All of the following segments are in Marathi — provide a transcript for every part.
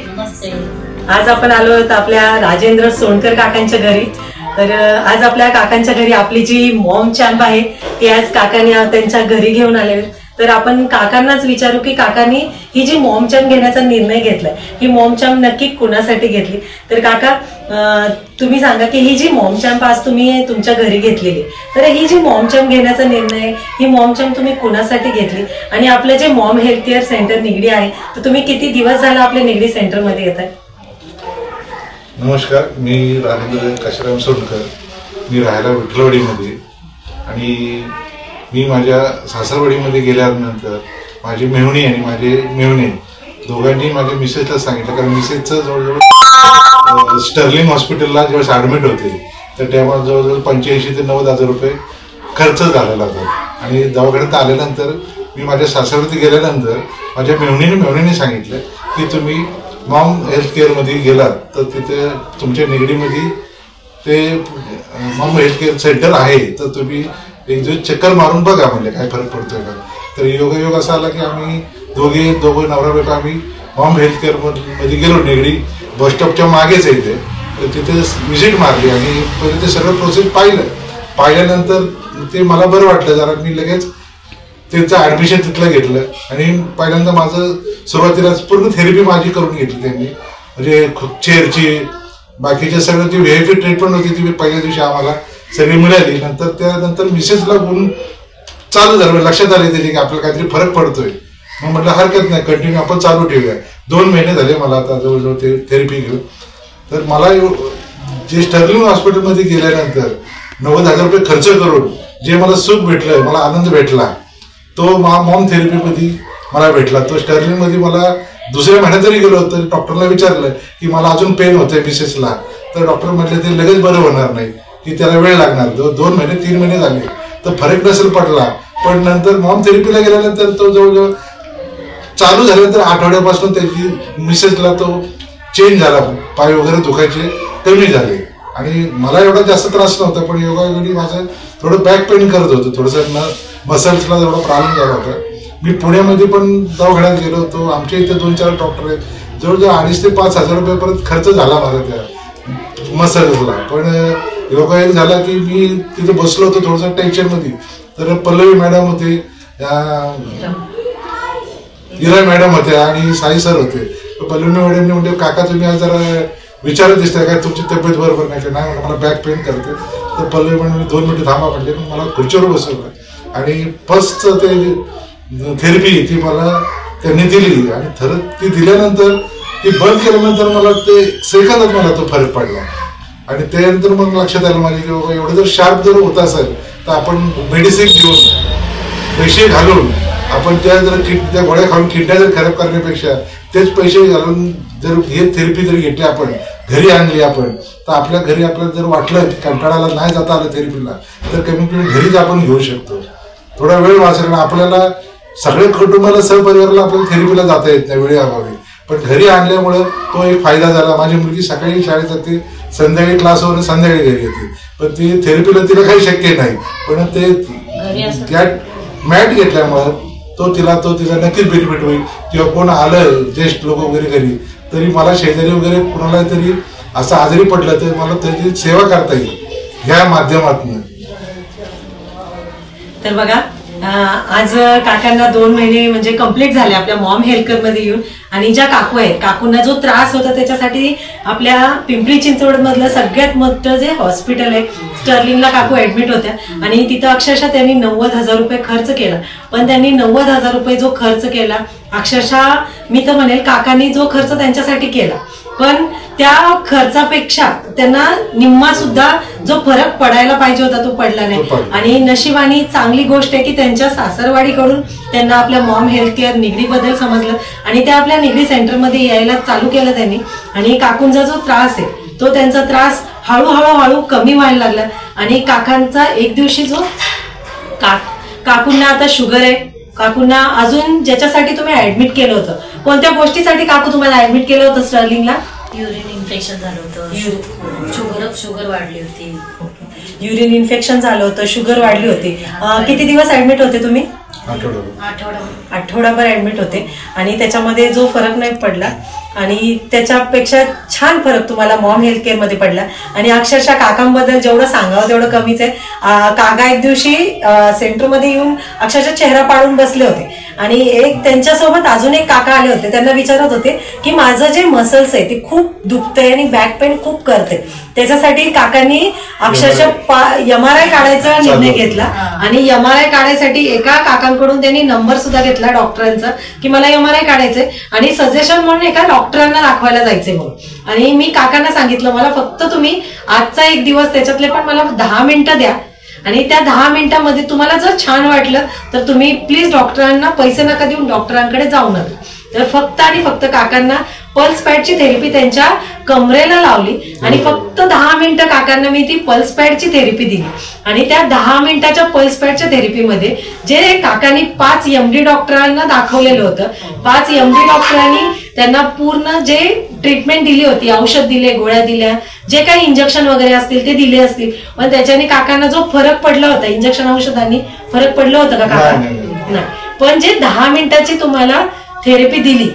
नमस्ते. आज आपण आलो आहोत आपल्या राजेंद्र सोनकर काकांच्या घरी. तर आज आपल्या काकांच्या घरी आपली जी मॉम चॅम्प आहे ती आज काकांनी त्यांच्या घरी घेऊन आले. तर आपण काकांनाच विचारू की काकांनी ही जी मॉम चॅम्प घेण्याचा निर्णय घेतलाय ही मॉम चॅम्प नक्की कोणासाठी घेतली. तर काका तुम्ही सांगा की ही जी मॉम चॅम्प आज तुम्ही तुमच्या घरी घेतलेली, तर ही जी मॉम चॅम्प घेण्याचा निर्णय ही मॉम चॅम्प तुम्ही कोणासाठी घेतली आणि आपलं जे Maugham health care centre Nigdi आहे तर तुम्ही किती दिवस झाला आपल्या निगडी सेंटरमध्ये येत आहे? नमस्कार, मी राजेंद्र काशीराम सोनकर. मी राहायला विठलवाडीमध्ये आणि मी माझ्या सासरवाडीमध्ये गेल्यानंतर माझी मेहुणी आणि माझे मेहुणे दोघांनी माझ्या मिसेसला सांगितलं, कारण मिसेसचं जवळजवळ स्टर्लिंग हॉस्पिटलला ज्यावेळेस ॲडमिट होते तर तेव्हा जवळजवळ 85,000 ते 90,000 रुपये खर्च झालेला होता. आणि दवाखान्यात आल्यानंतर मी माझ्या सासरवरती गेल्यानंतर माझ्या मेहुणीने सांगितलं की तुम्ही मॉम हेल्थ केअरमध्ये गेलात तर तिथे तुमच्या निगडीमध्ये ते मॉम हेल्थ केअर सेंटर आहे, तर तुम्ही एक दिवस चक्कर मारून बघा म्हणजे काय फरक पडतोय का. तर योगायोग असा आला की आम्ही दोघं नवरा बायको आम्ही मॉम हेल्थ केअर मध्ये गेलो. निगडी बस स्टॉपच्या मागेच आहे ते. तर तिथे व्हिजिट मारली आणि पहिले ते सगळं प्रोसेस पाहिल्यानंतर ते मला बरं वाटलं जरा. मी लगेच त्यांचं ॲडमिशन तिथलं घेतलं आणि पहिल्यांदा माझं सुरुवातीला पूर्ण थेरपी माझी करून घेतली त्यांनी. म्हणजे चेअरची बाकीचे सगळं जी व्हीआयपी ट्रीटमेंट होती ती पहिल्या दिवशी आम्हाला सगळी मिळाली. नंतर त्यानंतर मिसेसला गुण चालू झालं, लक्षात आले त्याची की आपल्याला काहीतरी फरक पडतोय. मग म्हटलं हरकत नाही, कंटिन्यू आपण चालू ठेवूया. 2 महिने झाले मला आता जवळजवळ ते थेरपी घेऊन. तर मला जे स्टर्लिंग हॉस्पिटलमध्ये गेल्यानंतर 90,000 रुपये खर्च करून जे मला सुख भेटलं, मला आनंद भेटला तो मॉम थेरपीमध्ये मला भेटला. तो स्टर्लिंगमध्ये मला दुसऱ्या महिन्यात जरी गेलो तर डॉक्टरला विचारलं की मला अजून पेन होतंय मिसेसला, तर डॉक्टर म्हटले ते लगेच बरं होणार नाही, की त्याला वेळ लागणार. 2 महिने 3 महिने झाले तर फरक नसेल पडला. पण नंतर मॉम थेरपीला गेल्यानंतर तो जवळजवळ चालू झाल्यानंतर आठवड्यापासून त्याची मिसेसला तो चेंज झाला, पाय वगैरे दुखायचे कमी झाले आणि मला एवढा जास्त त्रास नव्हता. पण योगायोगाने माझं थोडं बॅक पेन करत होतं, थोडंसं मसल्सला थोडा प्रॉब्लेम झाला होता. मी पुण्यामध्ये पण दवाखान्यात गेलो होतो. आमच्या इथे 2-4 डॉक्टर आहेत. जवळजवळ 2,500 ते 5,000 रुपयापर्यंत खर्च झाला माझा त्या मसल्सला. पण योगायोग झाला की मी तिथे बसलो होतो थोडंसं टेन्शनमध्ये. तर पल्लवी मॅडम होते, इरा मॅडम होत्या आणि साई सर होते. पल्लवी मॅडमने म्हणजे काका तुम्ही आज जरा विचारत दिसताय काय, तुमची तब्येत बरोबर नाही का? नाही म्हणून मला बॅक पेन करते. तर पल्लवी मॅडमने 2 मिनिटं थांबा म्हटले. मला खुर्चीवर बसवलं आणि फर्स्ट ते थेरपी ती मला त्यांनी दिली आणि ती दिल्यानंतर ती बंद केल्यानंतर मला ते सेकंदात मला तो फरक पडला. आणि त्यानंतर मग लक्षात आलं माझ्या की बाबा एवढं जर शार्प जर होत असेल तर आपण मेडिसिन घेऊन पैसे घालून आपण त्या गोळ्या खाऊन किडन्या जर खराब करण्यापेक्षा तेच पैसे घालून जर हे थेरपी जर घेतली आपण घरी आणली आपण, तर आपल्या घरी आपल्याला जर वाटलं की कंटाळाला नाही जाता आलं थेरपीला तर कमी कमी घरीच आपण घेऊ शकतो. थोडा वेळ वाचला. आपल्याला सगळ्या कुटुंबाला सहपरिवाराला आपल्याला थेरपीला जाता येत नाही वेळेअभावी, पण घरी आणल्यामुळं तो एक फायदा झाला. माझी मुलगी सकाळी शाळेत जाते, संध्याकाळी क्लासवर संध्याकाळी घरी येते. पण ती थेरपीला तिला काही शक्य नाही. पण ते मॅट घेतल्यामुळं तो तिचा नक्कीच बेनिफिट होईल. किंवा कोण आलं ज्येष्ठ लोक वगैरे घरी तरी मला शेजारी वगैरे कोणाला तरी असं आजारी पडलं तर मला त्याची सेवा करता येईल ह्या माध्यमातून. तर बघा आज काकांना 2 महिने म्हणजे कंप्लीट झाले आपल्या मॉम हेल्थ केअर मध्ये येऊन. आणि ज्या काकू आहेत काकूंना जो त्रास होता त्याच्यासाठी आपल्या पिंपरी चिंचवड मधलं सगळ्यात मोठं जे हॉस्पिटल आहे स्टर्लिंगला काकू ऍडमिट होत्या आणि तिथं अक्षरशः त्यांनी 90,000 रुपये खर्च केला. पण त्यांनी 90,000 रुपये जो खर्च केला अक्षरशः मी तर म्हणेल काकांनी जो खर्च त्यांच्यासाठी केला पण त्या खर्चापेक्षा त्यांना निम्मा सुद्धा जो फरक पडायला पाहिजे होता तो पडला नाही. आणि नशिबाने चांगली गोष्ट आहे की त्यांच्या सासरवाडीकडून त्यांना आपल्या मॉम हेल्थ केअर निगडीबद्दल समजलं आणि त्या आपल्या निगडी सेंटरमध्ये यायला चालू केलं त्यांनी. आणि काकूंचा जो त्रास आहे तो त्यांचा त्रास हळूहळू कमी व्हायला लागला. आणि काकांचा एक दिवशी जो काकूंना आता शुगर आहे, काकूंना अजून ज्याच्यासाठी तुम्ही ऍडमिट केलं होतं कोणत्या गोष्टीसाठी काकू तुम्हाला ऍडमिट केलं होतं स्टर्लिंगला? युरिन इन्फेक्शन झालं होतं, शुगर वाढली होती. युरिन इन्फेक्शन झालं होतं, शुगर वाढली होती. किती दिवस ऍडमिट होते तुम्ही? आठवडाभर ऍडमिट होते आणि त्याच्यामध्ये जो फरक नाही पडला आणि त्याच्यापेक्षा छान फरक तुम्हाला मॉम हेल्थ केअर मध्ये पडला आणि अक्षरशः काकांबद्दल जेवढं सांगावं तेवढं कमीच आहे. काका एक दिवशी सेंटरमध्ये येऊन अक्षरशः चेहरा पाडून बसले होते आणि एक त्यांच्यासोबत अजून एक काका आले होते. त्यांना विचारत होते की माझं जे मसल्स आहे ते खूप दुखतंय आणि बॅक पेन खूप करते. त्याच्यासाठी काकांनी अक्षरशः MRI काढायचा निर्णय घेतला आणि MRI काढायसाठी एका काकांकडून त्यांनी नंबर सुद्धा घेतला डॉक्टरांचा की मला MRI काढायचंय आणि सजेशन म्हणून एका डॉक्टरांना दाखवायला जायचंय म्हणून. आणि मी काकांना सांगितलं मला फक्त तुम्ही आजचा एक दिवस त्याच्यातले पण मला 10 मिनिटं द्या आणि त्या 10 मिनिटांमध्ये तुम्हाला जर छान वाटलं तर तुम्ही प्लीज डॉक्टरांना पैसे नका देऊन डॉक्टरांकडे जाऊ नका. तर फक्त आणि फक्त काकांना पल्स पॅडची थेरपी त्यांच्या कमरेला लावली आणि फक्त 10 मिनिटं काकांना मी ती पल्स पॅडची थेरपी दिली आणि त्या 10 मिनिटाच्या पल्स पॅडच्या थेरपीमध्ये जे काकांनी 5 MD डॉक्टरांना दाखवलेलं होतं, 5 MD डॉक्टरांनी त्यांना पूर्ण जे ट्रीटमेंट दिली होती, औषध दिले, गोळ्या दिल्या, जे काही इंजेक्शन वगैरे असतील ते दिले असतील, पण त्याच्याने काकांना जो फरक पडला होता इंजेक्शन औषधांनी फरक पडलं होतं का काका? नाही. पण जे 10 मिनिटाची तुम्हाला थेरपी दिली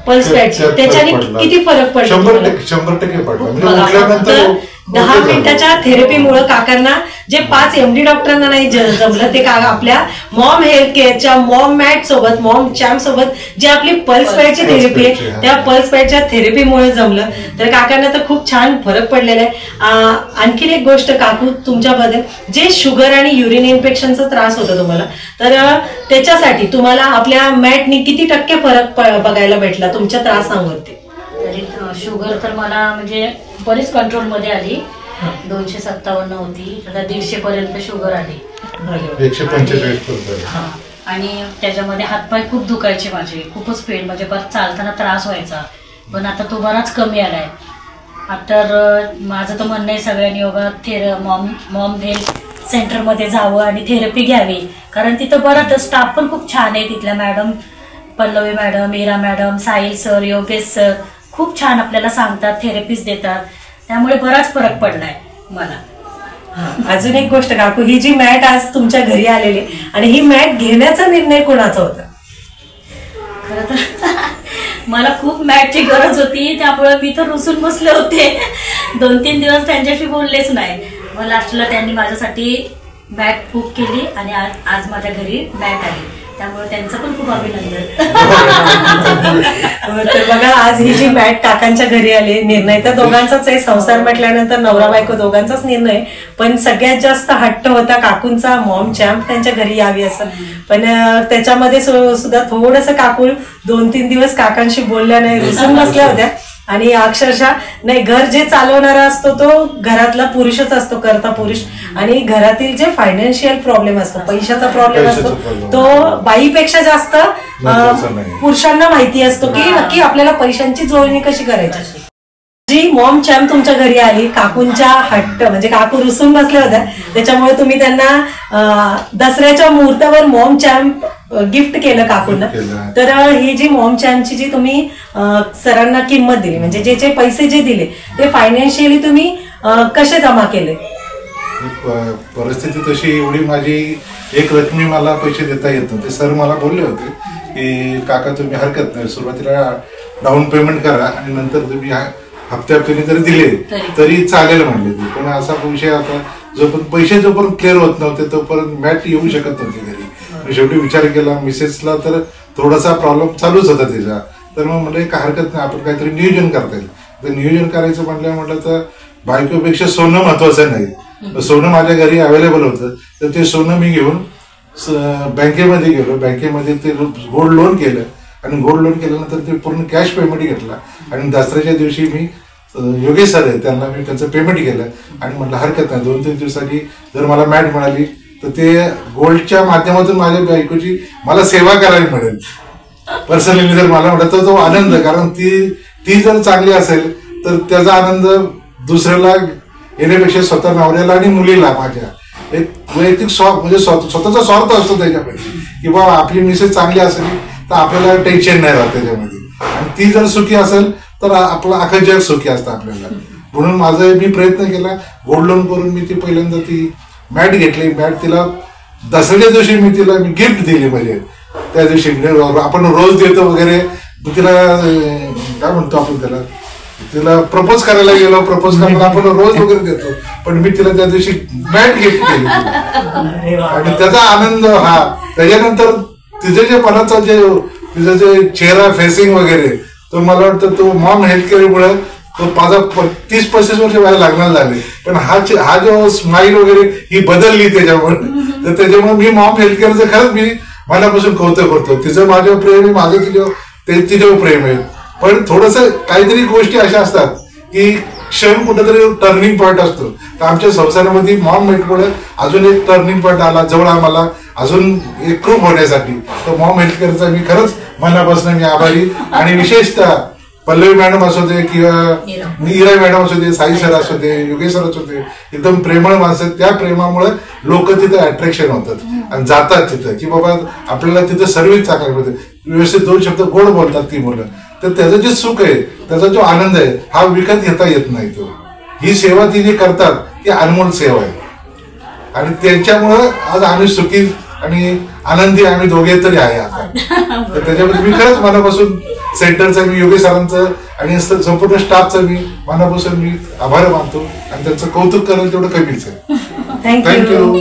पल्स पॅडची त्याच्याने किती फरक पडला? 100% पडला. 10 मिनिटाच्या थेरपीमुळे काकांना जे 5 MD डॉक्टरांना नाही जमलं ते आपल्या मॉम हेल्थ केअरच्या मॉम मॅट सोबत मॉम चॅम्प सोबत जे आपली पल्स पॅडची थेरपी आहे त्या पल्स पॅडच्या थेरपीमुळे जमलं. तर काकांना तर खूप छान फरक पडलेला आहे. आणखीन एक गोष्ट काकू तुमच्याबद्दल, जे शुगर आणि युरिन इन्फेक्शनचा त्रास होता तुम्हाला, तर त्याच्यासाठी तुम्हाला आपल्या मॅटनी किती टक्के फरक बघायला भेटला तुमच्या त्रासांवरती? तरी शुगर तर मला म्हणजे बरीच कंट्रोल मध्ये आली. 257 होती, आता 150 पर्यंत शुगर आली. 145. आणि त्याच्यामध्ये हातपाय खूप दुखायचे माझे, खूपच पेन, म्हणजे परत चालताना त्रास व्हायचा. पण आता तो बराच कमी आलाय. तर माझं तर म्हणणं आहे सगळ्यांनी योगा मॉम हेल्थ सेंटरमध्ये जावं आणि थेरपी घ्यावी, कारण तिथं बराच स्टाफ पण खूप छान आहे. तिथल्या madam Pallavi madam, Meera madam, Sahil sir, Yogesh sir खूप छान आपल्याला सांगतात, थेरपीज देतात. त्यामुळे बराच फरक पडलाय मला. अजून एक गोष्ट काकू, ही जी मॅट आज तुमच्या घरी आलेली आणि ही मॅट घेण्याचा निर्णय कोणाचा होता? खरं तर मला खूप मॅटची गरज होती, त्यामुळे मी तर रुसून बसले होते. 2-3 दिवस त्यांच्याशी बोललेच नाही. मग लास्टला त्यांनी माझ्यासाठी मॅट बुक केली आणि आज माझ्या घरी मॅट आली. त्यामुळे त्यांचं पण खूप अभिनंदन. तर बघा, आज ही जी मॅट काकांच्या घरी आली, निर्णय तर दोघांचाच आहे. संसार म्हटल्यानंतर नवरा बायको दोघांचाच निर्णय, पण सगळ्यात जास्त हट्ट होता काकूंचा मॉम चॅम्प त्यांच्या घरी यावी असं. पण त्याच्यामध्ये सुद्धा थोडस काकू 2-3 दिवस काकांशी बोलल्या नाही, रुसून बसल्या होत्या. आणि अक्षरशः नाही, घर जे चालवणारा असतो तो घरातला पुरुषच असतो, करता पुरुष. आणि घरातील जे फायनान्शियल प्रॉब्लेम असतो, पैशाचा प्रॉब्लेम असतो, तो बाईपेक्षा जास्त पुरुषांना माहिती असतो की नक्की आपल्याला पैशांची जुळणी कशी करायची. जी मॉम चॅम्प तुमच्या घरी आली, काकूंच्या हट्ट म्हणजे काकू रुसून बसल्या होत्या, त्याच्यामुळे तुम्ही त्यांना दसऱ्याच्या मुहूर्तावर मॉम चॅम्प गिफ्ट केलं काकूंना. तर ही जी मॉम चॅम्पची जी तुम्ही सरांना किंमत दिली, म्हणजे जे जे पैसे जे दिले ते फायनान्शियली तुम्ही कसे जमा केले? परिस्थिती तशी एवढी, माझी एक रकमी मला पैसे देता येत नव्हते. सर मला बोलले होते की काका तुम्ही हरकत नाही, सुरुवातीला डाऊन पेमेंट करा आणि नंतर तुम्ही हप्त्याने जरी दिले तरी चालेल म्हणले ते. पण असा विषय आता जोपर्यंत पैसे जोपर्यंत क्लिअर होत नव्हते तोपर्यंत मॅट येऊ शकत नव्हती घरी. शेवटी विचार केला मिसेसला, तर थोडासा प्रॉब्लेम चालूच होता तिचा. तर मग म्हटलं काय हरकत नाही, आपण काहीतरी नियोजन करता येईल. तर नियोजन करायचं म्हटलं तर बायकोपेक्षा सोनं महत्वाचं नाही. सोनं माझ्या घरी अवेलेबल होतं, तर ते सोनं मी घेऊन बँकेमध्ये गेलो. बँकेमध्ये ते गोल्ड लोन केलं आणि गोल्ड लोन केल्यानंतर ते पूर्ण कॅश पेमेंट घेतला. आणि दसऱ्याच्या दिवशी मी योगेश सर आहे त्यांना मी त्याचं पेमेंट केलं आणि म्हटलं हरकत नाही, 2-3 दिवसांनी जर मला मॅट मिळाली तर ते गोल्डच्या माध्यमातून माझ्या बायकोची मला सेवा करायला मिळेल. पर्सनली जर मला म्हटलं तर तो आनंद, कारण ती जर चांगली असेल तर त्याचा आनंद दुसऱ्याला येण्यापेक्षा स्वतः नवऱ्याला आणि मुलीला माझ्या एक वैयक्तिक म्हणजे स्वतःचा स्वार्थ असतो त्याच्यामध्ये की बाबा आपली मिसेस चांगली असेल तर आपल्याला टेन्शन नाही राहत त्याच्यामध्ये. आणि ती जर सुखी असेल तर आपलं अख्खं जग सुखी असतं आपल्याला. म्हणून मी प्रयत्न केला, गोल्ड लोन करून मी ती पहिल्यांदा ती मॅट घेतली. मॅट तिला दसऱ्याच्या दिवशी मी तिला गिफ्ट दिली. म्हणजे त्या दिवशी आपण रोज देतो वगैरे, तिला काय म्हणतो आपण त्याला, तिला प्रपोज करायला गेलो, प्रपोज करायला आपण रोज वगैरे देतो, पण मी तिला त्या दिवशी मॅट गिफ्ट केली आणि त्याचा आनंद हा. त्याच्यानंतर तिचे जे मनाचा तिचं जे चेहरा फेसिंग वगैरे, तो मला वाटतं तो मॉम हेल्थ केअरमुळे तो माझा 30-35 वर्ष व्हायला लागणार झाले, पण हा जो स्माईल वगैरे ही बदलली त्याच्यामुळे. तर त्याच्यामुळे मी मॉम हेल्थ केअरचं खरंच मी मनापासून कौतुक करतो. तिचं माझ्यावर प्रेम आहे, माझं तिच्यावर प्रेम आहे. पण थोडस काहीतरी गोष्टी अशा असतात की क्षण कुठेतरी टर्निंग पॉईंट असतो. तर आमच्या संसारामध्ये मॉम हेल्थमुळे अजून एक टर्निंग पॉईंट आला जवळ आम्हाला, अजून एकरूप होण्यासाठी. तर मॉम हेल्थ केअरचा मी खरंच मनापासून मी आभारी. आणि विशेषतः पल्लवी मॅडम असू दे किंवा इरा मॅडम असू दे, साई सर असू दे, योगेश सर असू दे, एकदम प्रेमळ माणसं. त्या प्रेमामुळे लोक तिथे अट्रॅक्शन होतात आणि जातात तिथं, की बाबा आपल्याला तिथं सर्व्हिस चांगली मिळते, व्यवस्थित 2 शब्द गोड बोलतात ती मुलं. तर त्याचं जे सुख आहे, त्याचा जो आनंद आहे, हा विकत घेता येत नाही. तो ही सेवा ती जी करतात ती अनमोल सेवा आहे आणि त्यांच्यामुळं आज आम्ही सुखी आणि आनंदी आम्ही दोघे तरी आहे आता. तर त्याच्यामध्ये मी खरंच मनापासून सेंटरचं, मी योगेश सरांचं आणि संपूर्ण स्टाफचं मी मनापासून मी आभार मानतो आणि त्यांचं कौतुक करायला तेवढं कमीच आहे. थँक्यू.